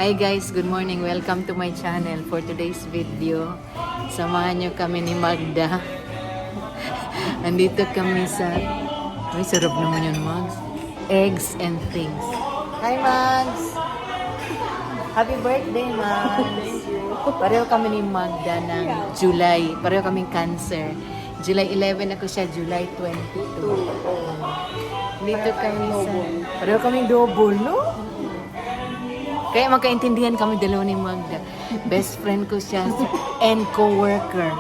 Hi guys, good morning. Welcome to my channel. For today's video, samahan nyo kami ni Magda. Andito kami sa... Ay, sarap naman yun, Mags. Eggs and things. Hi, Mags! Happy birthday, Mags! Pareho kami ni Magda ng July. Pareho kaming Cancer. July 11 ako siya, July 22. Dito kami sa... Pareho kaming double, no? Kaya magkaintindihan kami dalawa ni Magda. Best friend ko siya and co-worker.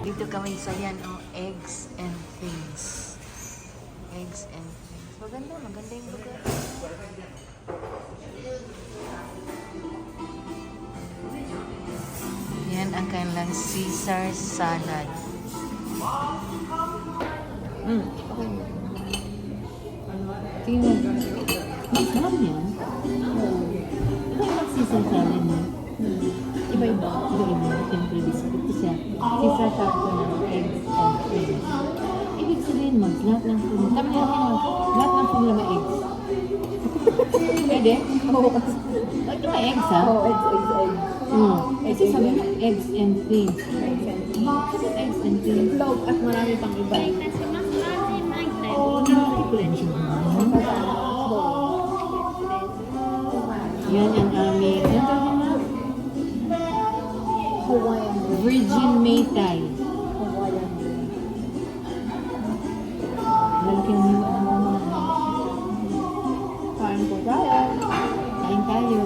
Dito kami sa yan, eggs and things. Eggs and things. Maganda yung lugar. Yan ang kanilang Caesar salad. Okay. Tingnan mo. Masarap yan. Ito yung Caesar salad niya. Iba-iba. Siyempre, biscuit ko siya. Caesar salad ko ng eggs and things. Ibig sabihin, Mags, lahat ng food. Tama na natin, Mags. Lahat ng food na may eggs. Pwede? Oo. Ito may eggs, ha? Oo, eggs. Kasi sabi mo, eggs and things. Eggs and things. Itlog at marami pang iba. Yan ang aming, ano tawag mo? Hawaiian bread. Virgin Maytay. Hawaiian bread. Lalaki ng mga Kain po tayo. kain tayo.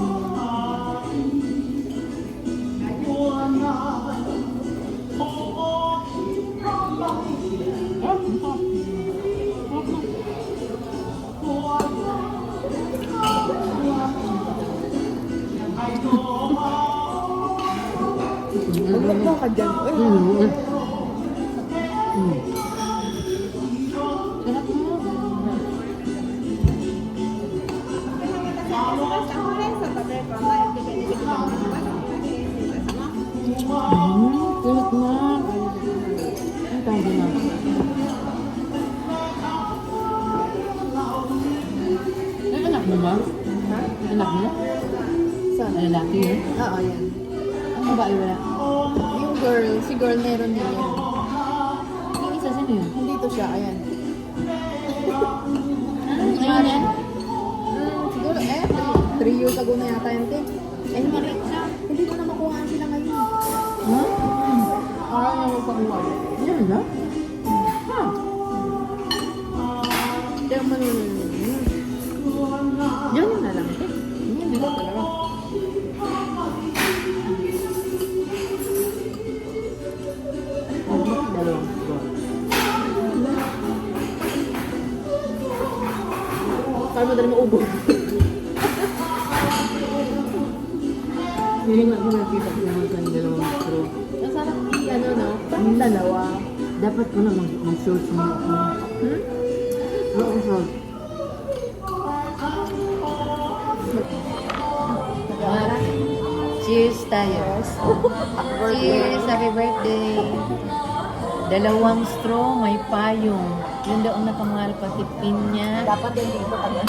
Huwag mo ka dyan. Sarap mo. Sarap mo. Ang tayo na. Ay, anak mo ba? Ha? Anak mo? Saan? Lalaki eh. Oo, yan. Ang babae wala. Yung girl, si girl meron din yan. Yung isa sino yun? Nandito siya, ayan. Ngayon yan? Siguro, 3 years ago na yata yun, te. Eh, hindi ko na makuhaan sila ngayon. Ha? Parang na magpakuha. Yan na? Ha? Kaya manunod. Yan na lang, te. Yan na talaga. Dalawang. Parang madali maubos. Hindi nga ko nakita ko naman sa dalawang straw. Ang sarap no? Parang dalawa. Dapat ko na mag-short mo ako. Oo, short. Cheers tayo. Cheers! Happy birthday! Dalawang straw, may payong. Yun daw ang nakamahal pati pin niya. Dapat yung dito tagal.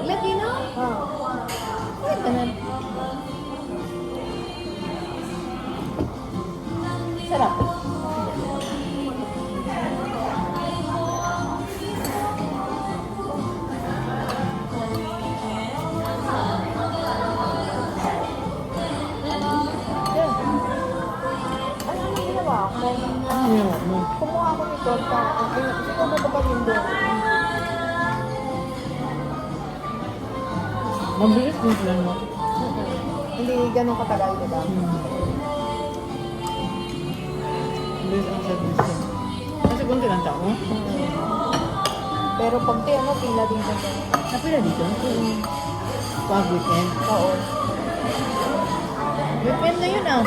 Lagi na? Ay, ganun. Sarap. Ano ginawa ko? Ano yun mo? Kumuha ako nito. Ito ba ito pa rin doon? Mabilis din sila mo. Hindi ganun katagal, diba? Mabilis ang service ko. Kasi kunti lang tao. Pero pag pila din ko. Napila dito? Pag weekend. Oo. Weekend na yun ah.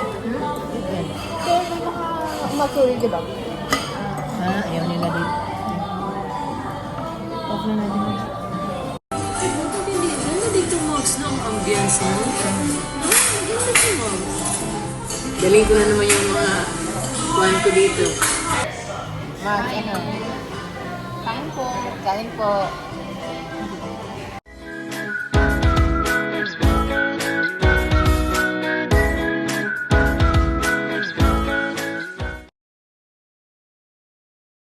Weekend. So, may mga mature, diba? Ah, ayaw nila dito. Off na natin. Ganda dito, Max, na ang ambience mo. Ganda si Max. Daling ko na naman yung mga kuhan ko dito. Kain po. Kain po.